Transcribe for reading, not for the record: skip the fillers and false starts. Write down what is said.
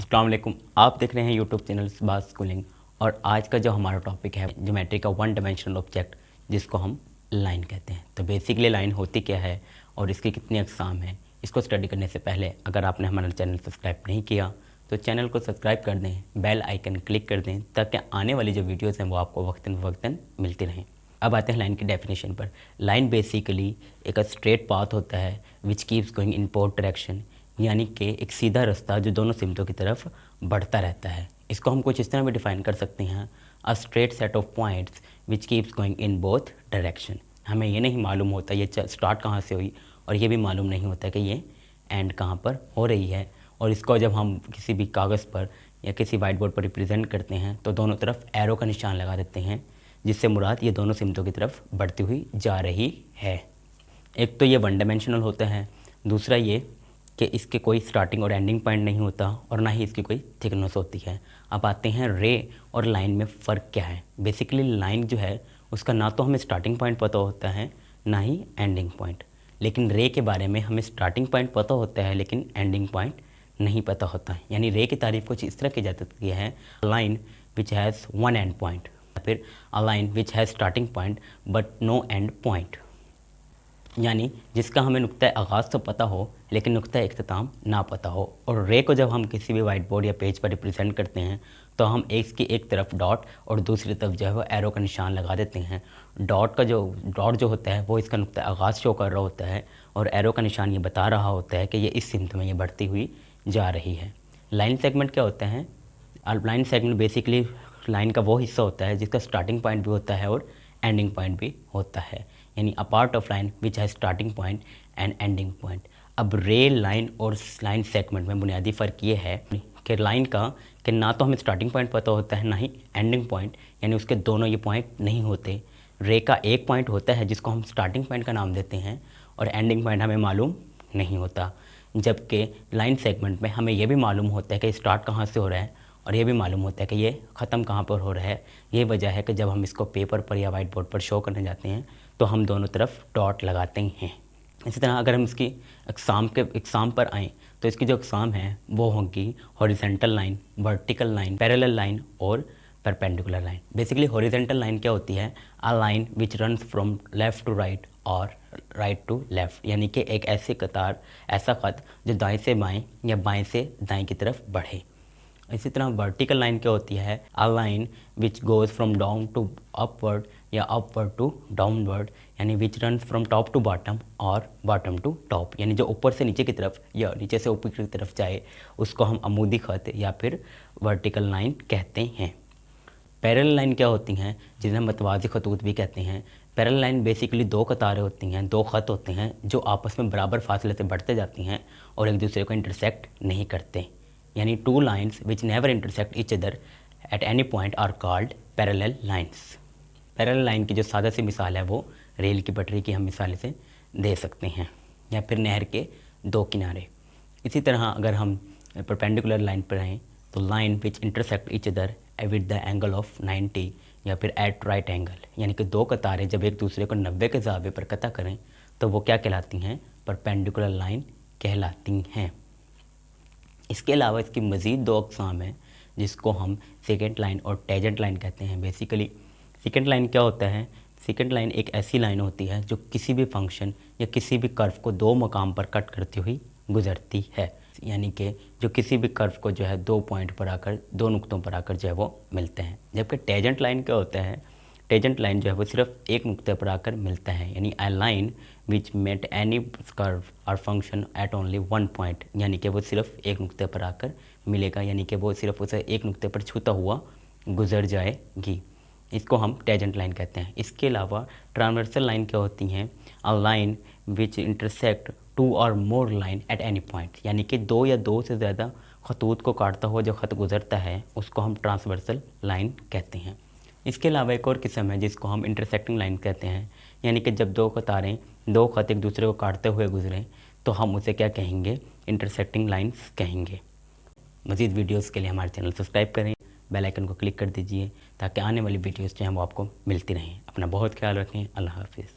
अस्सलाम वालेकुम। आप देख रहे हैं यूट्यूब चैनल बात स्कूलिंग और आज का जो हमारा टॉपिक है ज्योमेट्री का वन डायमेंशनल ऑब्जेक्ट जिसको हम लाइन कहते हैं। तो बेसिकली लाइन होती क्या है और इसकी कितनी अक़साम है, इसको स्टडी करने से पहले अगर आपने हमारा चैनल सब्सक्राइब नहीं किया तो चैनल को सब्सक्राइब कर दें, बेल आइकन क्लिक कर दें ताकि आने वाली जो वीडियोज़ हैं वो आपको वक्तन फ़वक्तन मिलती रहें। अब आते हैं लाइन की डेफिनेशन पर। लाइन बेसिकली एक स्ट्रेट पाथ होता है which keeps going in both direction, यानी कि एक सीधा रास्ता जो दोनों सिमतों की तरफ बढ़ता रहता है। इसको हम कुछ इस तरह भी डिफ़ाइन कर सकते हैं, a straight set of points which keeps going in both direction. हमें ये नहीं मालूम होता ये स्टार्ट कहाँ से हुई और ये भी मालूम नहीं होता कि ये एंड कहाँ पर हो रही है। और इसको जब हम किसी भी कागज़ पर या किसी वाइट बोर्ड पर रिप्रेजेंट करते हैं तो दोनों तरफ एरो का निशान लगा देते हैं, जिससे मुराद ये दोनों सिमतों की तरफ बढ़ती हुई जा रही है। एक तो ये वन डायमेंशनल होता है, दूसरा ये कि इसके कोई स्टार्टिंग और एंडिंग पॉइंट नहीं होता और ना ही इसकी कोई थिकनेस होती है। अब आते हैं रे और लाइन में फ़र्क क्या है। बेसिकली लाइन जो है उसका ना तो हमें स्टार्टिंग पॉइंट पता होता है ना ही एंडिंग पॉइंट, लेकिन रे के बारे में हमें स्टार्टिंग पॉइंट पता होता है लेकिन एंडिंग पॉइंट नहीं पता होता है। यानी रे की तारीफ़ कुछ इस तरह की जा सकती है, line which has one end point, या फिर a line which has starting point but no end point, यानी जिसका हमें नुक्ता आगाज़ तो पता हो लेकिन नुक्ता इख्तिताम ना पता हो। और रे को जब हम किसी भी वाइट बोर्ड या पेज पर रिप्रेजेंट करते हैं तो हम इसकी एक तरफ डॉट और दूसरी तरफ जो है वो एरो का निशान लगा देते हैं। डॉट जो होता है वो इसका नुक्ता आगाज़ शो कर रहा होता है और एरो का निशान ये बता रहा होता है कि ये इस सिमत में ये बढ़ती हुई जा रही है। लाइन सेगमेंट क्या होता है? लाइन सेगमेंट बेसिकली लाइन का वो हिस्सा होता है जिसका स्टार्टिंग पॉइंट भी होता है और एंडिंग पॉइंट भी होता है, यानी a part of line which है starting point and ending point. अब रे लाइन और लाइन सेगमेंट में बुनियादी फ़र्क ये है कि लाइन का कि ना तो हमें स्टार्टिंग पॉइंट पता होता है ना ही एंडिंग पॉइंट, यानी उसके दोनों ये पॉइंट नहीं होते। रे का एक पॉइंट होता है जिसको हम स्टार्टिंग पॉइंट का नाम देते हैं और एंडिंग पॉइंट हमें मालूम नहीं होता। जबकि लाइन सेगमेंट में हमें यह भी मालूम होता है कि स्टार्ट कहाँ से हो रहा है और ये भी मालूम होता है कि ये ख़त्म कहाँ पर हो रहा है। ये वजह है कि जब हम इसको पेपर पर या वाइट बोर्ड पर शो करने जाते हैं तो हम दोनों तरफ डॉट लगाते हैं। इसी तरह अगर हम इसकी एग्ज़ाम पर आएँ तो इसकी जो एग्ज़ाम है वो होगी horizontal line, vertical line, parallel line और perpendicular line. Basically horizontal line क्या होती है? A line which runs from left to right और राइट टू लेफ़्ट, यानी कि एक ऐसी कतार, ऐसा ख़त जो दाएँ से बाएँ या बाएँ से दाएँ की तरफ बढ़े। इसी तरह वर्टिकल लाइन क्या होती है? A line which goes from down to upward या अपवर्ड टू डाउनवर्ड, यानी which run from top to bottom और बॉटम टू टॉप, यानी जो ऊपर से नीचे की तरफ या नीचे से ऊपर की तरफ जाए उसको हम अमूदी ख़त या फिर वर्टिकल लाइन कहते हैं। पैरेलल लाइन क्या होती हैं? जिन्हें मतवाज़ी खतूत भी कहते हैं। पैरेलल लाइन बेसिकली दो कतारें होती हैं, दो ख़त होते हैं जो आपस में बराबर फासले से बढ़ते जाती हैं और एक दूसरे को इंटरसेक्ट नहीं करते, यानी two lines which never intersect each other at any point are called parallel lines. Parallel line की जो सादा सी मिसाल है वो रेल की पटरी की हम मिसाल से दे सकते हैं या फिर नहर के दो किनारे। इसी तरह अगर हम परपेंडिकुलर लाइन पर आएँ तो line which intersect each other with the angle of 90 या फिर एट राइट एंगल, यानी कि दो कतारें जब एक दूसरे को 90 के ज़ावे पर कता करें तो वो क्या कहलाती हैं? परपेंडिकुलर लाइन कहलाती हैं। इसके अलावा इसकी मज़ीद दो अक़साम हैं जिसको हम सेकेंड लाइन और टेजेंट लाइन कहते हैं। बेसिकली सेकेंड लाइन क्या होता है? सेकेंड लाइन एक ऐसी लाइन होती है जो किसी भी फंक्शन या किसी भी कर्व को दो मकाम पर कट करती हुई गुजरती है, यानी कि जो किसी भी कर्व को जो है दो पॉइंट पर आकर, दो नुक्तों पर आकर जो है वो मिलते हैं। जबकि टेजेंट लाइन क्या होता है? टेजेंट लाइन जो है वो सिर्फ एक नुक्ते पर आकर मिलता है, यानी a line which met any curve और function at only one point, यानी कि वो सिर्फ एक नुक्ते पर आकर मिलेगा, यानी कि वो सिर्फ उसे एक नुक्ते पर छूता हुआ गुजर जाएगी। इसको हम टेजेंट लाइन कहते हैं। इसके अलावा ट्रांसवर्सल लाइन क्या होती हैं? A line which intersect two और more line at any point, यानी कि दो या दो से ज़्यादा खतूत को काटता हुआ जो ख़त गुजरता है उसको हम ट्रांसवर्सल लाइन कहते हैं। इसके अलावा एक और किस्म है जिसको हम इंटरसेक्टिंग लाइन कहते हैं, यानी कि जब दो कतारें, दो ख़त एक दूसरे को काटते हुए गुजरें तो हम उसे क्या कहेंगे? इंटरसेक्टिंग लाइन्स कहेंगे। मज़ीद वीडियोज़ के लिए हमारे चैनल सब्सक्राइब करें, बेल आइकन को क्लिक कर दीजिए ताकि आने वाली वीडियोज़ जो हैं वो आपको मिलती रहें। अपना बहुत ख्याल रखें। अल्लाह हाफ़िज़।